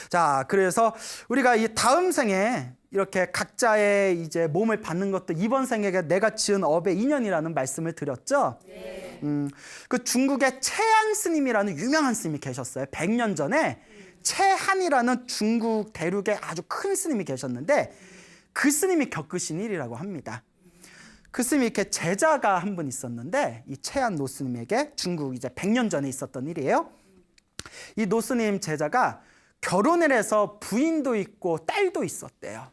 자, 그래서 우리가 이 다음 생에 이렇게 각자의 이제 몸을 받는 것도 이번 생에 내가 지은 업의 인연이라는 말씀을 드렸죠. 그 중국의 채한 스님이라는 유명한 스님이 계셨어요. 100년 전에 채한이라는 중국 대륙의 아주 큰 스님이 계셨는데 그 스님이 겪으신 일이라고 합니다. 그 스님이 이렇게 제자가 한 분 있었는데 이 채한 노스님에게 중국 이제 100년 전에 있었던 일이에요. 이 노스님 제자가 결혼을 해서 부인도 있고 딸도 있었대요.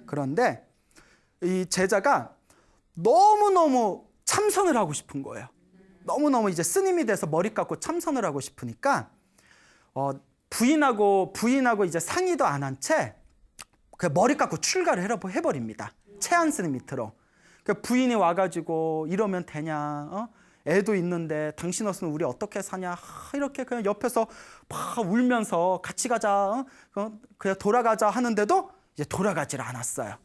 그런데 이 제자가 너무너무 참선을 하고 싶은 거예요. 너무너무 이제 스님이 돼서 머리 깎고 참선을 하고 싶으니까 부인하고 이제 상의도 안 한 채 그 머리 깎고 출가를 해버립니다. 채한 스님 밑으로. 그 부인이 와가지고 이러면 되냐? 애도 있는데 당신 없으면 우리 어떻게 사냐? 이렇게 그냥 옆에서 막 울면서 같이 가자, 그냥 돌아가자 하는데도 이제 돌아가질 않았어요.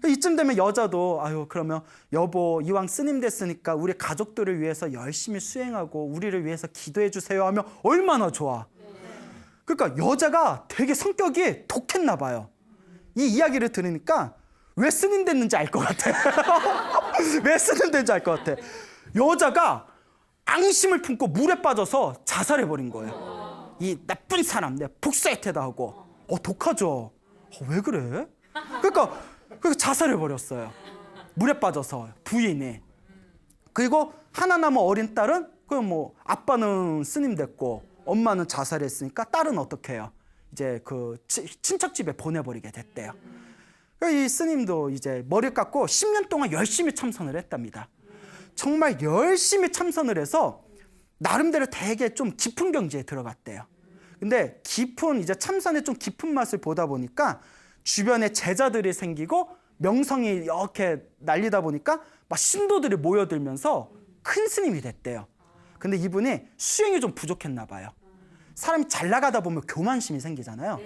이쯤 되면 여자도 아유 그러면 여보 이왕 스님 됐으니까 우리 가족들을 위해서 열심히 수행하고 우리를 위해서 기도해 주세요 하면 얼마나 좋아. 그러니까 여자가 되게 성격이 독했나 봐요. 이 이야기를 들으니까 왜 스님 됐는지 알 것 같아. 왜 스님 됐는지 알 것 같아. 여자가 앙심을 품고 물에 빠져서 자살해버린 거예요. 이 나쁜 사람, 내 복사해태다 하고. 독하죠. 왜 그래? 그러니까 자살해버렸어요. 물에 빠져서 부인이. 그리고 하나 남은 어린 딸은 그냥 뭐 아빠는 스님 됐고 엄마는 자살했으니까 딸은 어떻게 해요? 이제 그 친척 집에 보내버리게 됐대요. 이 스님도 이제 머리 깎고 10년 동안 열심히 참선을 했답니다. 정말 열심히 참선을 해서 나름대로 되게 좀 깊은 경지에 들어갔대요. 근데 이제 참선의 좀 깊은 맛을 보다 보니까 주변에 제자들이 생기고 명성이 이렇게 날리다 보니까 막 신도들이 모여들면서 큰 스님이 됐대요. 근데 이분이 수행이 좀 부족했나 봐요. 사람이 잘 나가다 보면 교만심이 생기잖아요.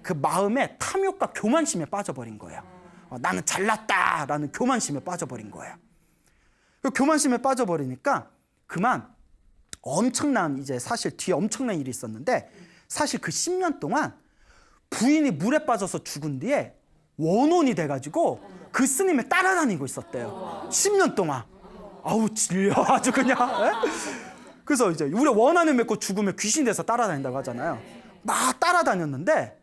그 마음에 탐욕과 교만심에 빠져버린 거예요. 나는 잘났다라는 교만심에 빠져버린 거예요. 그 교만심에 빠져버리니까 그만 엄청난 이제 사실 뒤에 엄청난 일이 있었는데 사실 그 10년 동안 부인이 물에 빠져서 죽은 뒤에 원혼이 돼가지고 그 스님을 따라다니고 있었대요. 10년 동안. 아우 질려 아주 그냥. 그래서 이제 우리 원한을 맺고 죽으면 귀신 돼서 따라다닌다고 하잖아요. 막 따라다녔는데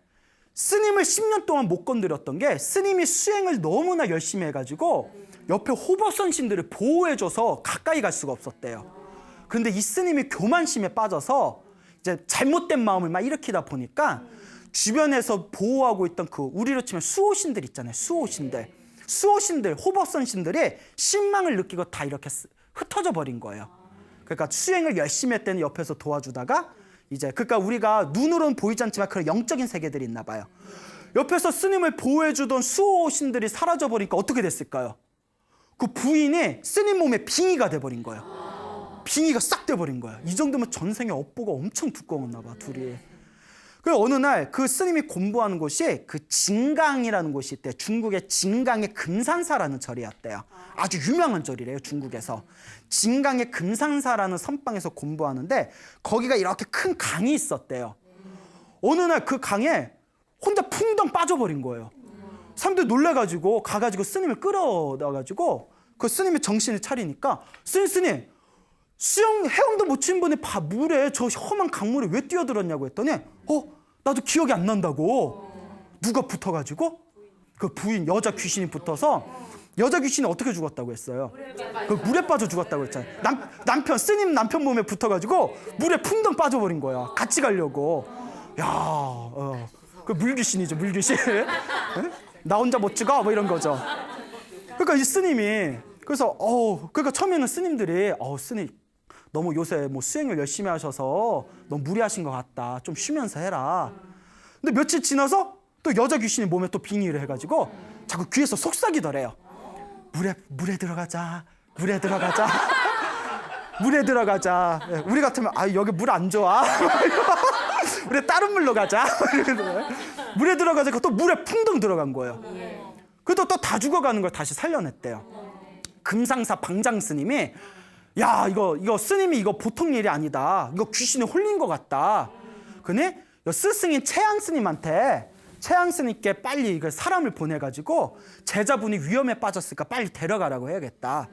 스님을 10년 동안 못 건드렸던 게 스님이 수행을 너무나 열심히 해가지고 옆에 호법선신들을 보호해줘서 가까이 갈 수가 없었대요. 그런데 이 스님이 교만심에 빠져서 이제 잘못된 마음을 막 일으키다 보니까 주변에서 보호하고 있던 그 우리로 치면 수호신들 있잖아요. 수호신들, 호법선신들이 신망을 느끼고 다 이렇게 흩어져 버린 거예요. 그러니까 수행을 열심히 했더니 옆에서 도와주다가 이제 그러니까 우리가 눈으로는 보이지 않지만 그런 영적인 세계들이 있나 봐요. 옆에서 스님을 보호해주던 수호신들이 사라져버리니까 어떻게 됐을까요? 그 부인이 스님 몸에 빙의가 돼버린 거예요. 빙의가 싹 돼버린 거예요. 이 정도면 전생에 업보가 엄청 두꺼웠나 봐 둘이. 그래서 어느 날 그 스님이 공부하는 곳이 그 진강이라는 곳이 있대요. 중국의 진강의 금산사라는 절이었대요. 아주 유명한 절이래요. 중국에서. 진강의 금산사라는 선방에서 공부하는데 거기가 이렇게 큰 강이 있었대요. 어느 날 그 강에 혼자 풍덩 빠져버린 거예요. 사람들이 놀래가지고 가가지고 스님을 끌어다가지고 그 스님이 정신을 차리니까 스님 헤엄도 못 친 분이 물에 저 험한 강물에 왜 뛰어들었냐고 했더니 나도 기억이 안 난다고. 누가 붙어가지고 그 부인 여자 귀신이 붙어서 여자 귀신이 어떻게 죽었다고 했어요? 그 물에 빠져 죽었다고 했잖아요. 스님 남편 몸에 붙어가지고 물에 풍덩 빠져버린 거야. 같이 가려고. 그 물귀신이죠, 물귀신. 나 혼자 못 찍어? 뭐 이런 거죠. 그러니까 이 스님이 그래서 그러니까 처음에는 스님들이 스님 너무 요새 뭐 수행을 열심히 하셔서 너무 무리하신 것 같다. 좀 쉬면서 해라. 근데 며칠 지나서 또 여자 귀신이 몸에 또 빙의를 해가지고 자꾸 귀에서 속삭이더래요. 물에 들어가자. 물에 들어가자. 물에 들어가자. 우리 같으면 여기 물 안 좋아. 우리 다른 물로 가자. 물에 들어가자. 또 물에 풍덩 들어간 거예요. 그래도 또 다 죽어가는 걸 다시 살려냈대요. 금상사 방장 스님이 야 이거 스님이 이거 보통 일이 아니다. 이거 귀신에 홀린 것 같다. 그니 스승인 채안 스님한테 채안 스님께 빨리 이거 사람을 보내가지고 제자분이 위험에 빠졌으니까 빨리 데려가라고 해야겠다.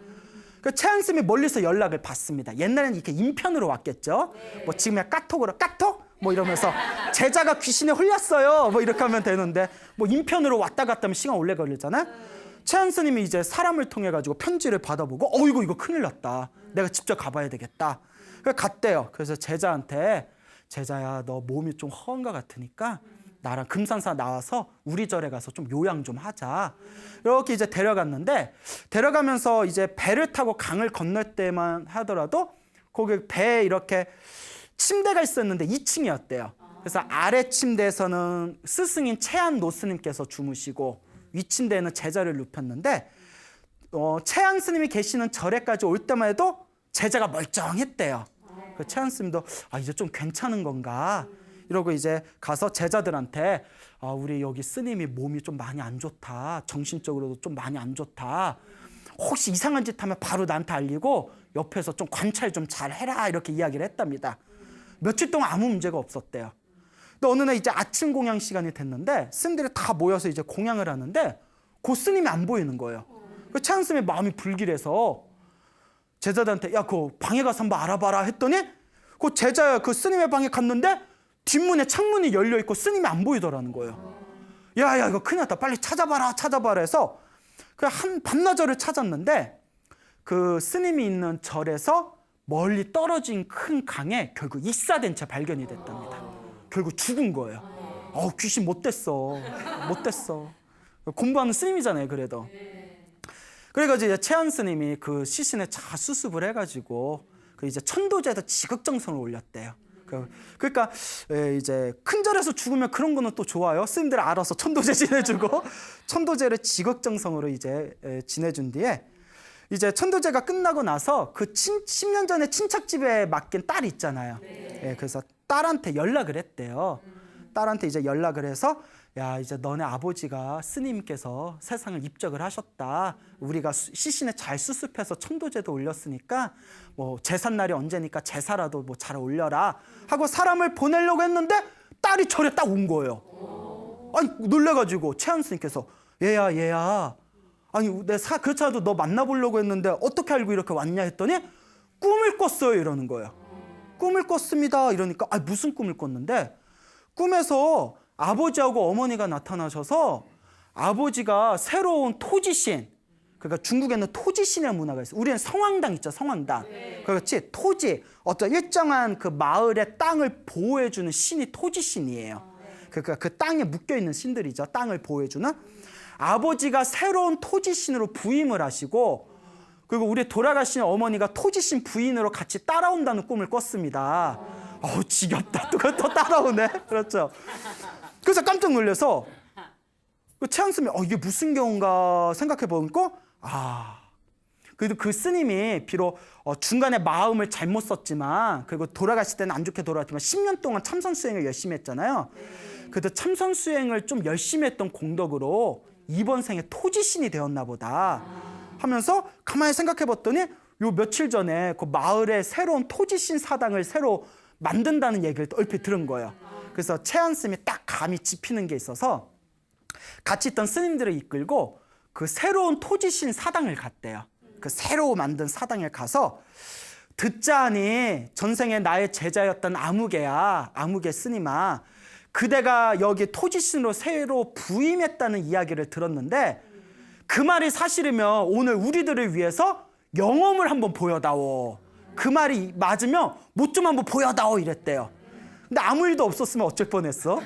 그 채안 스님이 멀리서 연락을 받습니다. 옛날에는 이렇게 인편으로 왔겠죠. 뭐 지금야 까톡으로 까톡 뭐 이러면서 제자가 귀신에 홀렸어요. 뭐 이렇게 하면 되는데 뭐 인편으로 왔다 갔다 하면 시간 오래 걸리잖아요. 채안 스님이 이제 사람을 통해 가지고 편지를 받아보고 어이구 이거 큰일 났다. 내가 직접 가봐야 되겠다. 그래서 갔대요. 그래서 제자한테 제자야 너 몸이 좀 허한 것 같으니까 나랑 금산사 나와서 우리 절에 가서 좀 요양 좀 하자. 이렇게 이제 데려갔는데 데려가면서 이제 배를 타고 강을 건널 때만 하더라도 거기 배에 이렇게 침대가 있었는데 2층이었대요. 그래서 아래 침대에서는 스승인 채안 노스님께서 주무시고 위 침대에는 제자를 눕혔는데 채안 스님이 계시는 절에까지 올 때만 해도 제자가 멀쩡했대요. 그 채안 스님도 이제 좀 괜찮은 건가 이러고 이제 가서 제자들한테 우리 여기 스님이 몸이 좀 많이 안 좋다. 정신적으로도 좀 많이 안 좋다. 혹시 이상한 짓 하면 바로 나한테 알리고 옆에서 좀 관찰 좀 잘 해라 이렇게 이야기를 했답니다. 며칠 동안 아무 문제가 없었대요. 근데 어느 날 이제 아침 공양 시간이 됐는데 스님들이 다 모여서 이제 공양을 하는데 그 스님이 안 보이는 거예요. 그 채안 스님이 마음이 불길해서 제자들한테 야 그 방에 가서 한번 알아봐라 했더니 그 제자 그 스님의 방에 갔는데 뒷문에 창문이 열려 있고 스님이 안 보이더라는 거예요. 야 이거 큰일 났다. 빨리 찾아봐라 해서 그 한 반나절을 찾았는데 그 스님이 있는 절에서 멀리 떨어진 큰 강에 결국 익사된 채 발견이 됐답니다. 결국 죽은 거예요. 귀신 못 됐어. 공부하는 스님이잖아요, 그래도. 그래가지고 이제 채안 스님이 그 시신에 잘 수습을 해가지고 그 이제 천도제에서 지극정성을 올렸대요. 그러니까 이제 큰 절에서 죽으면 그런 거는 또 좋아요. 스님들 알아서 천도제 지내주고 천도제를 지극정성으로 이제 지내준 뒤에 이제 천도제가 끝나고 나서 그 10년 전에 친척집에 맡긴 딸 있잖아요. 그래서 딸한테 연락을 했대요. 딸한테 이제 연락을 해서 야 이제 너네 아버지가 스님께서 세상을 입적을 하셨다. 우리가 시신에 잘 수습해서 천도제도 올렸으니까 뭐 제삿날이 언제니까 제사라도 뭐 잘 올려라 하고 사람을 보내려고 했는데 딸이 절에 딱 온 거예요. 아니 놀래가지고 채안 스님께서 얘야 아니 내가 그렇지 않아도 너 만나보려고 했는데 어떻게 알고 이렇게 왔냐 했더니 꿈을 꿨어요 이러는 거예요. 꿈을 꿨습니다 이러니까 무슨 꿈을 꿨는데 꿈에서 아버지하고 어머니가 나타나셔서 아버지가 새로운 토지신, 그러니까 중국에는 토지신의 문화가 있어요. 우리는 성황당 있죠, 성황당. 그렇지, 토지, 어떤 일정한 그 마을의 땅을 보호해주는 신이 토지신이에요. 그러니까 그 땅에 묶여있는 신들이죠, 땅을 보호해주는. 아버지가 새로운 토지신으로 부임을 하시고 그리고 우리 돌아가신 어머니가 토지신 부인으로 같이 따라온다는 꿈을 꿨습니다. 지겹다. 또 따라오네. 그렇죠. 그래서 깜짝 놀라서 채안 스님이 이게 무슨 경우인가 생각해 보니까 그래도 그 스님이 비록 중간에 마음을 잘못 썼지만 그리고 돌아가실 때는 안 좋게 돌아갔지만 10년 동안 참선 수행을 열심히 했잖아요. 그래도 참선 수행을 좀 열심히 했던 공덕으로 이번 생에 토지신이 되었나 보다 하면서 가만히 생각해 봤더니 요 며칠 전에 그 마을에 새로운 토지신 사당을 새로 만든다는 얘기를 얼핏 들은 거예요. 그래서 채안 스님이 딱 감이 짚히는 게 있어서 같이 있던 스님들을 이끌고 그 새로운 토지신 사당을 갔대요. 그 새로 만든 사당에 가서 듣자하니 전생에 나의 제자였던 아무개 스님아 그대가 여기 토지신으로 새로 부임했다는 이야기를 들었는데 그 말이 사실이면 오늘 우리들을 위해서 영험을 한번 보여다오. 그 말이 맞으면 못 좀 한번 보여다오 이랬대요. 근데 아무 일도 없었으면 어쩔 뻔했어?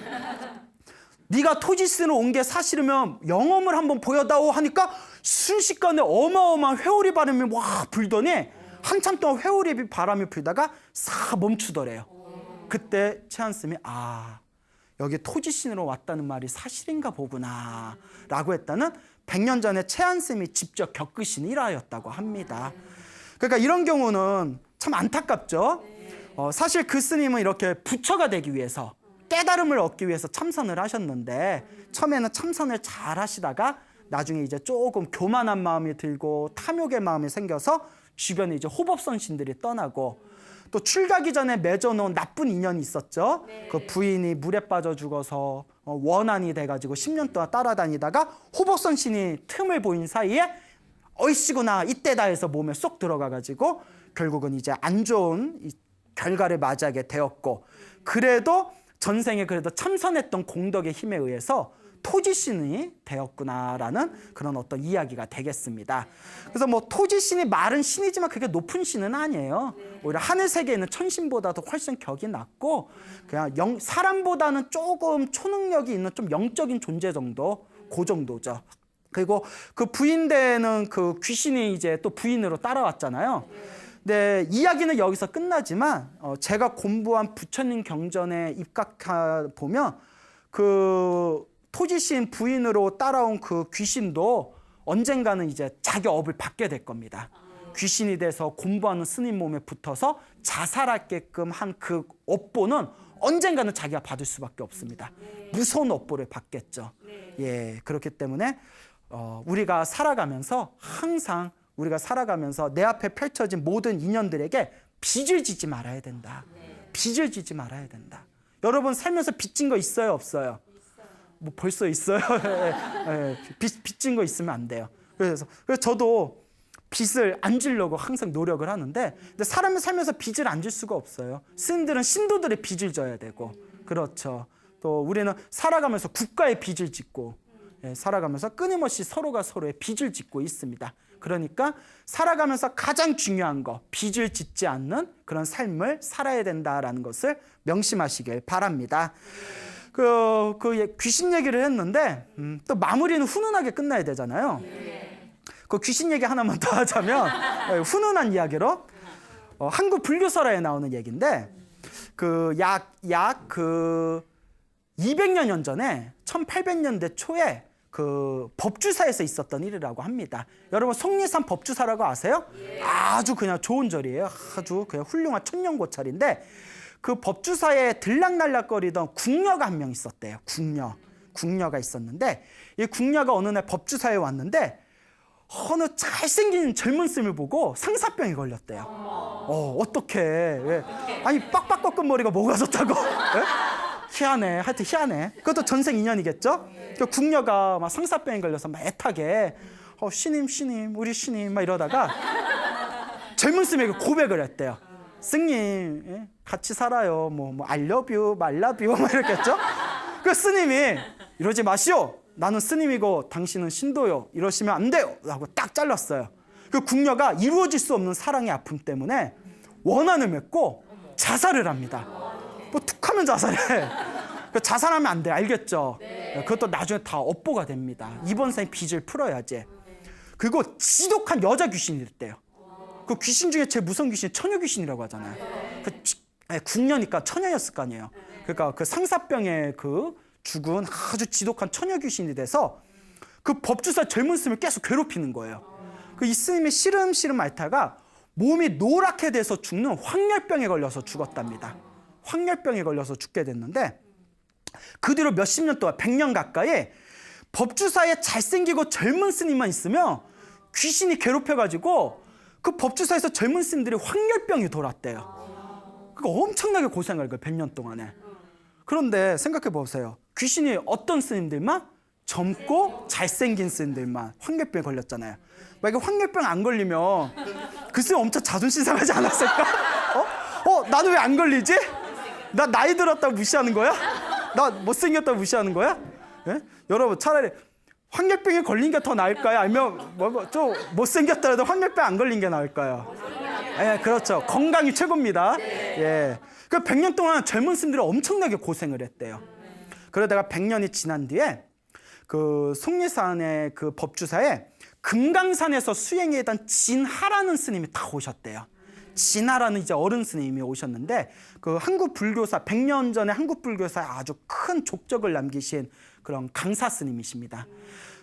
네가 토지신으로 온 게 사실이면 영험을 한번 보여다오 하니까 순식간에 어마어마한 회오리 바람이 와 불더니 한참 동안 회오리 바람이 불다가 싹 멈추더래요. 그때 채안 스님이 여기 토지신으로 왔다는 말이 사실인가 보구나 라고 했다는 100년 전에 채안 스님이 직접 겪으신 일화였다고 합니다. 그러니까 이런 경우는 참 안타깝죠. 사실 그 스님은 이렇게 부처가 되기 위해서 깨달음을 얻기 위해서 참선을 하셨는데 처음에는 참선을 잘 하시다가 나중에 이제 조금 교만한 마음이 들고 탐욕의 마음이 생겨서 주변에 이제 호법선신들이 떠나고, 또 출가기 전에 맺어놓은 나쁜 인연이 있었죠. 그 부인이 물에 빠져 죽어서 원한이 돼가지고 10년 동안 따라다니다가 호법선신이 틈을 보인 사이에 어이씨구나 이때다 해서 몸에 쏙 들어가가지고 결국은 이제 안 좋은 결과를 맞이하게 되었고, 그래도 전생에 그래도 참선했던 공덕의 힘에 의해서 토지신이 되었구나라는 그런 어떤 이야기가 되겠습니다. 그래서 뭐 토지신이 말은 신이지만 그게 높은 신은 아니에요. 오히려 하늘 세계에 있는 천신보다도 훨씬 격이 낮고, 그냥 사람보다는 조금 초능력이 있는 좀 영적인 존재 정도, 그 정도죠. 그리고 그 부인되는 그 귀신이 이제 또 부인으로 따라왔잖아요. 네, 이야기는 여기서 끝나지만 제가 공부한 부처님 경전에 입각해 보면 그 토지신 부인으로 따라온 그 귀신도 언젠가는 이제 자기 업을 받게 될 겁니다. 귀신이 돼서 공부하는 스님 몸에 붙어서 자살하게끔 한 그 업보는 언젠가는 자기가 받을 수밖에 없습니다. 무서운 업보를 받겠죠. 예, 그렇기 때문에 우리가 살아가면서 항상 우리가 살아가면서 내 앞에 펼쳐진 모든 인연들에게 빚을 지지 말아야 된다. 빚을 지지 말아야 된다. 여러분 살면서 빚진 거 있어요, 없어요? 뭐 벌써 있어요. 빚진 거 있으면 안 돼요. 그래서 저도 빚을 안 지려고 항상 노력을 하는데, 근데 사람이 살면서 빚을 안 질 수가 없어요. 스님들은 신도들의 빚을 져야 되고, 그렇죠. 또 우리는 살아가면서 국가의 빚을 짓고, 살아가면서 끊임없이 서로가 서로의 빚을 짓고 있습니다. 그러니까 살아가면서 가장 중요한 거, 빚을 짓지 않는 그런 삶을 살아야 된다라는 것을 명심하시길 바랍니다. 그 귀신 얘기를 했는데 또 마무리는 훈훈하게 끝나야 되잖아요. 그 귀신 얘기 하나만 더 하자면 훈훈한 이야기로 한국 불교설화에 나오는 얘기인데, 그 약 200년 전에 1800년대 초에 그 법주사에서 있었던 일이라고 합니다. 여러분 속리산 법주사라고 아세요? 아주 그냥 좋은 절이에요. 아주 그냥 훌륭한 천년고찰인데, 그 법주사에 들락날락거리던 궁녀가 한 명 있었대요. 궁녀가 있었는데, 이 궁녀가 어느 날 법주사에 왔는데 어느 잘생긴 젊은 스님을 보고 상사병에 걸렸대요. 어떡해. 왜? 아니 빡빡 꺾은 머리가 뭐가 좋다고. 희한해. 하여튼 희한해. 그것도 전생 인연이겠죠? 그 궁녀가 막 상사병에 걸려서 막 애타게 신임 우리 신임 막 이러다가 젊은 스님에게 고백을 했대요. 스님 같이 살아요. 뭐 I love you, I love you 막 이랬겠죠? 그 스님이 이러지 마시오. 나는 스님이고 당신은 신도요. 이러시면 안 돼요. 라고 딱 잘랐어요. 그 궁녀가 이루어질 수 없는 사랑의 아픔 때문에 원한을 맺고 자살을 합니다. 뭐 툭하면 자살해. 자살하면 안 돼. 알겠죠? 그것도 나중에 다 업보가 됩니다. 이번 생에 빚을 풀어야지. 그리고 지독한 여자 귀신이 됐대요. 그 귀신 중에 제일 무서운 귀신이 처녀 귀신이라고 하잖아요. 궁녀니까 처녀였을 거 아니에요. 그러니까 그 상사병에 그 죽은 아주 지독한 처녀 귀신이 돼서 그 법주사 젊은 스님을 계속 괴롭히는 거예요. 그 이 스님이 시름시름 앓다가 몸이 노랗게 돼서 죽는 황열병에 걸려서 죽었답니다. 황열병에 걸려서 죽게 됐는데, 그 뒤로 몇십 년 동안 100년 가까이 법주사에 잘생기고 젊은 스님만 있으면 귀신이 괴롭혀가지고 그 법주사에서 젊은 스님들이 황열병이 돌았대요. 그러니까 엄청나게 고생을 거예요, 100년 동안에. 그런데 생각해 보세요. 귀신이 어떤 스님들만? 젊고 잘생긴 스님들만 황열병에 걸렸잖아요. 만약에 황열병 안 걸리면 그 스님 엄청 자존심 상하지 않았을까? 나는 왜 안 걸리지? 나 나이 들었다고 무시하는 거야? 나 못생겼다고 무시하는 거야? 예? 여러분 차라리 황열병에 걸린 게 더 나을까요? 아니면 좀 못생겼더라도 황열병 안 걸린 게 나을까요? 예, 그렇죠. 건강이 최고입니다. 예. 그 100년 동안 젊은 스님들이 엄청나게 고생을 했대요. 그러다가 100년이 지난 뒤에 그 속리산의 그 법주사에 금강산에서 수행에 있던 진하라는 스님이 다 오셨대요. 진하라는 이제 어른 스님이 오셨는데, 그 한국 불교사 100년 전에 한국 불교사에 아주 큰 족적을 남기신 그런 강사 스님이십니다.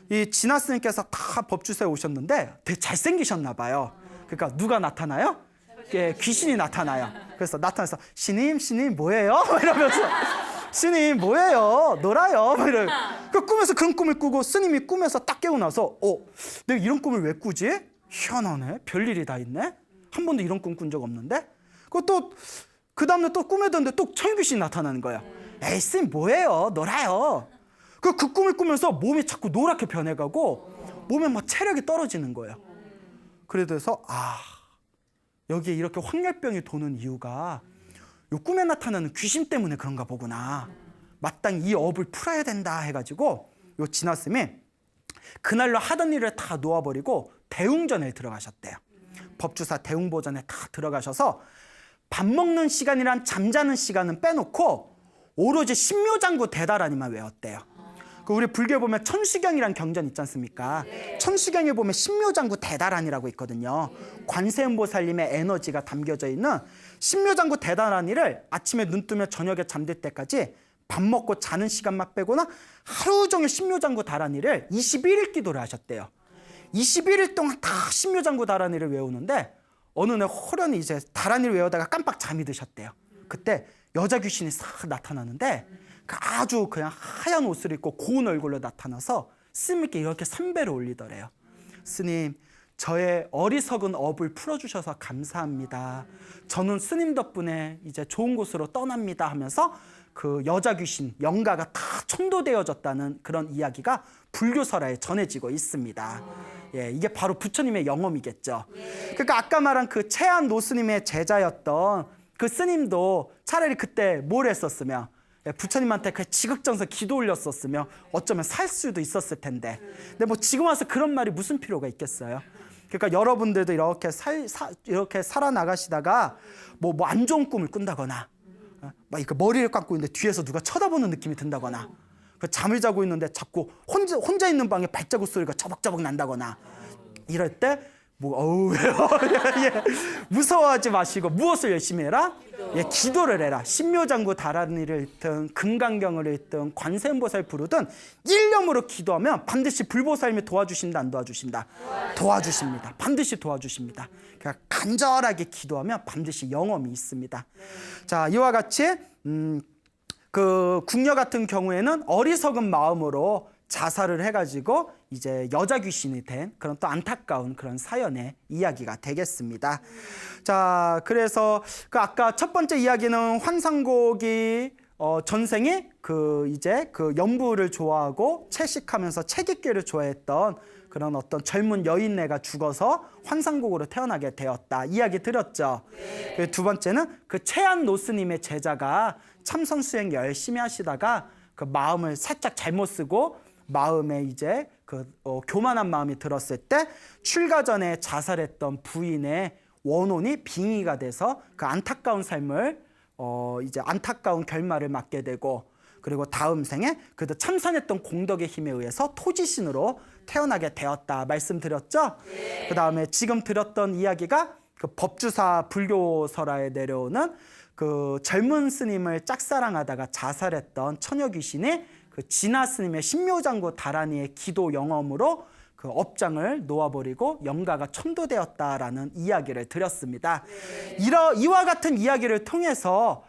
이 진하 스님께서 다 법주사에 오셨는데 되게 잘생기셨나 봐요. 그러니까 누가 나타나요? 귀신이 나타나요. 그래서 나타나서 신임 뭐예요? 이러면서 스님 뭐예요? 놀아요. 막 이래. 그 꿈에서 그런 꿈을 꾸고 스님이 꿈에서 딱 깨고 나서 내가 이런 꿈을 왜 꾸지? 희한하네. 별일이 다 있네. 한 번도 이런 꿈 꾼 적 없는데. 그것도 그 다음날 또 꿈에 뒀는데 또 천귀신이 나타나는 거야. 에이 스님 뭐예요? 놀아요. 그 꿈을 꾸면서 몸이 자꾸 노랗게 변해가고 몸에 막 체력이 떨어지는 거예요. 그래서 여기에 이렇게 황열병이 도는 이유가 요 꿈에 나타나는 귀신 때문에 그런가 보구나. 마땅히 이 업을 풀어야 된다 해가지고 요 진화스님이 그날로 하던 일을 다 놓아버리고 대웅전에 들어가셨대요. 법주사 대웅보전에 다 들어가셔서 밥 먹는 시간이란 잠자는 시간은 빼놓고 오로지 신묘장구 대다라니만 외웠대요. 우리 불교에 보면 천수경이란 경전 있지 않습니까? 천수경에 보면 신묘장구 대다란이라고 있거든요. 관세음보살님의 에너지가 담겨져 있는 신묘장구 대다란이를 아침에 눈 뜨면 저녁에 잠들 때까지 밥 먹고 자는 시간만 빼고는 하루 종일 신묘장구 다란이를 21일 기도를 하셨대요. 21일 동안 다 신묘장구 다란이를 외우는데 어느 날 호련히 이제 다란이를 외우다가 깜빡 잠이 드셨대요. 그때 여자 귀신이 싹 나타나는데 아주 그냥 하얀 옷을 입고 고운 얼굴로 나타나서 스님께 이렇게 삼배를 올리더래요. 스님, 저의 어리석은 업을 풀어주셔서 감사합니다. 저는 스님 덕분에 이제 좋은 곳으로 떠납니다 하면서 그 여자 귀신 영가가 다 천도되어졌다는 그런 이야기가 불교설화에 전해지고 있습니다. 이게 바로 부처님의 영험이겠죠. 그러니까 아까 말한 그 채안 노스님의 제자였던 그 스님도 차라리 그때 뭘 했었으면 부처님한테 그 지극정성 기도 올렸었으면 어쩌면 살 수도 있었을 텐데. 근데 뭐 지금 와서 그런 말이 무슨 필요가 있겠어요? 그러니까 여러분들도 이렇게 살아나가시다가 뭐 안 좋은 꿈을 꾼다거나 막 이렇게 머리를 감고 있는데 뒤에서 누가 쳐다보는 느낌이 든다거나 잠을 자고 있는데 자꾸 혼자 있는 방에 발자국 소리가 저벅저벅 난다거나 이럴 때 무서워하지 마시고 무엇을 열심히 해라? 기도를 해라. 신묘장구 다란이를 읽든 금강경을 읽든 관세음보살 부르든 일념으로 기도하면 반드시 불보살님이 도와주신다 안 도와주신다? 도와주십니다. 반드시 도와주십니다. 그러니까 간절하게 기도하면 반드시 영험이 있습니다. 자, 이와 같이 그 궁녀 같은 경우에는 어리석은 마음으로 자살을 해가지고 이제 여자 귀신이 된 그런 또 안타까운 그런 사연의 이야기가 되겠습니다. 자, 그래서 그 아까 첫 번째 이야기는 환상곡이 전생에 이제 그 연부를 좋아하고 채식하면서 책 읽기를 좋아했던 그런 어떤 젊은 여인네가 죽어서 환상곡으로 태어나게 되었다 이야기 드렸죠. 네. 두 번째는 그 채안 노스님의 제자가 참선 수행 열심히 하시다가 그 마음을 살짝 잘못 쓰고 마음에 이제 교만한 마음이 들었을 때 출가 전에 자살했던 부인의 원혼이 빙의가 돼서 그 안타까운 삶을 이제 안타까운 결말을 맞게 되고 그리고 다음 생에 그래도 참선했던 공덕의 힘에 의해서 토지신으로 태어나게 되었다 말씀드렸죠. 네. 그 다음에 지금 들었던 이야기가 그 법주사 불교설화에 내려오는 그 젊은 스님을 짝사랑하다가 자살했던 처녀 귀신이 그 진화 스님의 신묘장구 다란이의 기도 영험으로 그 업장을 놓아버리고 영가가 천도되었다라는 이야기를 드렸습니다. 네. 이와 같은 이야기를 통해서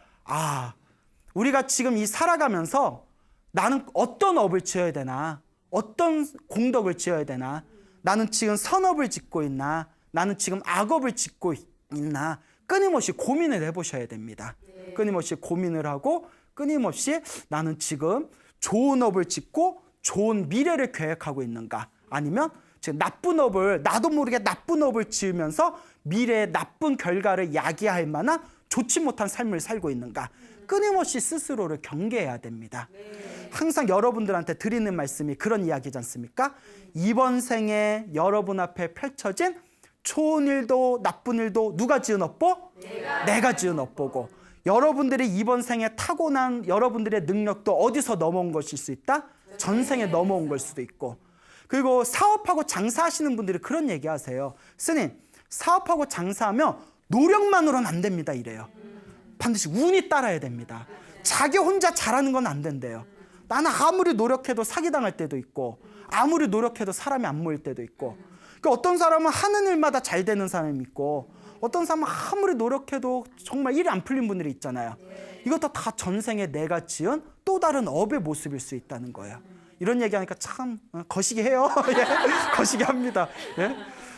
우리가 지금 살아가면서 나는 어떤 업을 지어야 되나, 어떤 공덕을 지어야 되나, 나는 지금 선업을 짓고 있나, 나는 지금 악업을 짓고 있나 끊임없이 고민을 해보셔야 됩니다. 네. 끊임없이 고민을 하고 끊임없이 나는 지금 좋은 업을 짓고 좋은 미래를 계획하고 있는가, 아니면 지금 나쁜 업을 나도 모르게 나쁜 업을 지으면서 미래의 나쁜 결과를 야기할 만한 좋지 못한 삶을 살고 있는가, 끊임없이 스스로를 경계해야 됩니다. 항상 여러분들한테 드리는 말씀이 그런 이야기지 않습니까? 이번 생에 여러분 앞에 펼쳐진 좋은 일도 나쁜 일도 누가 지은 업보? 내가 지은 업보고, 여러분들이 이번 생에 타고난 여러분들의 능력도 어디서 넘어온 것일 수 있다? 전생에 넘어온 걸 수도 있고. 그리고 사업하고 장사하시는 분들이 그런 얘기 하세요. 스님, 사업하고 장사하면 노력만으로는 안 됩니다 이래요. 반드시 운이 따라야 됩니다. 자기 혼자 잘하는 건 안 된대요. 나는 아무리 노력해도 사기당할 때도 있고 아무리 노력해도 사람이 안 모일 때도 있고, 그러니까 어떤 사람은 하는 일마다 잘 되는 사람이 있고 어떤 사람은 아무리 노력해도 정말 일이 안 풀린 분들이 있잖아요. 이것도 다 전생에 내가 지은 또 다른 업의 모습일 수 있다는 거예요. 이런 얘기하니까 참 거시기 해요. 예, 거시기 합니다. 예?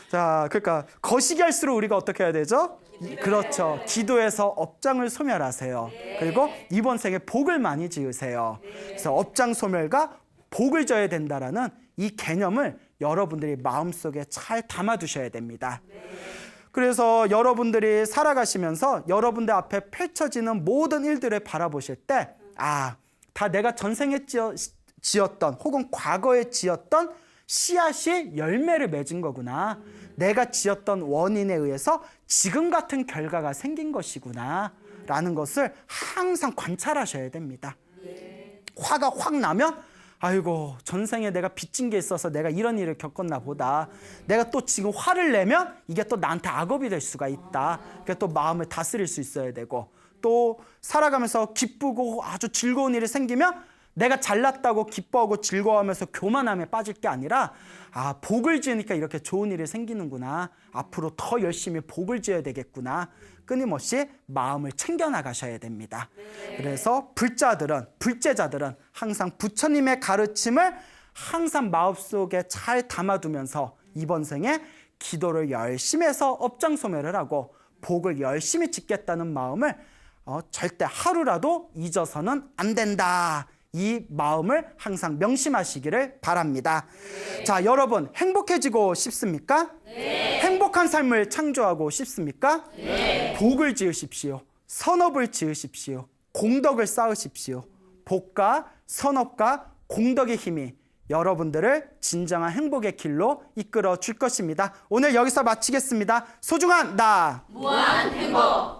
자, 그러니까 거시기 할수록 우리가 어떻게 해야 되죠? 그렇죠. 기도해서 업장을 소멸하세요. 그리고 이번 생에 복을 많이 지으세요. 그래서 업장 소멸과 복을 져야 된다라는 이 개념을 여러분들이 마음속에 잘 담아두셔야 됩니다. 그래서 여러분들이 살아가시면서 여러분들 앞에 펼쳐지는 모든 일들을 바라보실 때, 다 내가 전생에 지었던 혹은 과거에 지었던 씨앗이 열매를 맺은 거구나. 내가 지었던 원인에 의해서 지금 같은 결과가 생긴 것이구나 라는 것을 항상 관찰하셔야 됩니다. 화가 확 나면 아이고, 전생에 내가 빚진 게 있어서 내가 이런 일을 겪었나 보다. 내가 또 지금 화를 내면 이게 또 나한테 악업이 될 수가 있다. 그러니까 또 마음을 다스릴 수 있어야 되고, 또 살아가면서 기쁘고 아주 즐거운 일이 생기면 내가 잘났다고 기뻐하고 즐거워하면서 교만함에 빠질 게 아니라 복을 지으니까 이렇게 좋은 일이 생기는구나. 앞으로 더 열심히 복을 지어야 되겠구나. 끊임없이 마음을 챙겨나가셔야 됩니다. 그래서 불제자들은 항상 부처님의 가르침을 항상 마음속에 잘 담아두면서 이번 생에 기도를 열심히 해서 업장소멸을 하고 복을 열심히 짓겠다는 마음을 절대 하루라도 잊어서는 안 된다. 이 마음을 항상 명심하시기를 바랍니다. 자, 여러분 행복해지고 싶습니까? 행복한 삶을 창조하고 싶습니까? 복을 지으십시오. 선업을 지으십시오. 공덕을 쌓으십시오. 복과 선업과 공덕의 힘이 여러분들을 진정한 행복의 길로 이끌어 줄 것입니다. 오늘 여기서 마치겠습니다. 소중한 나 무한 행복.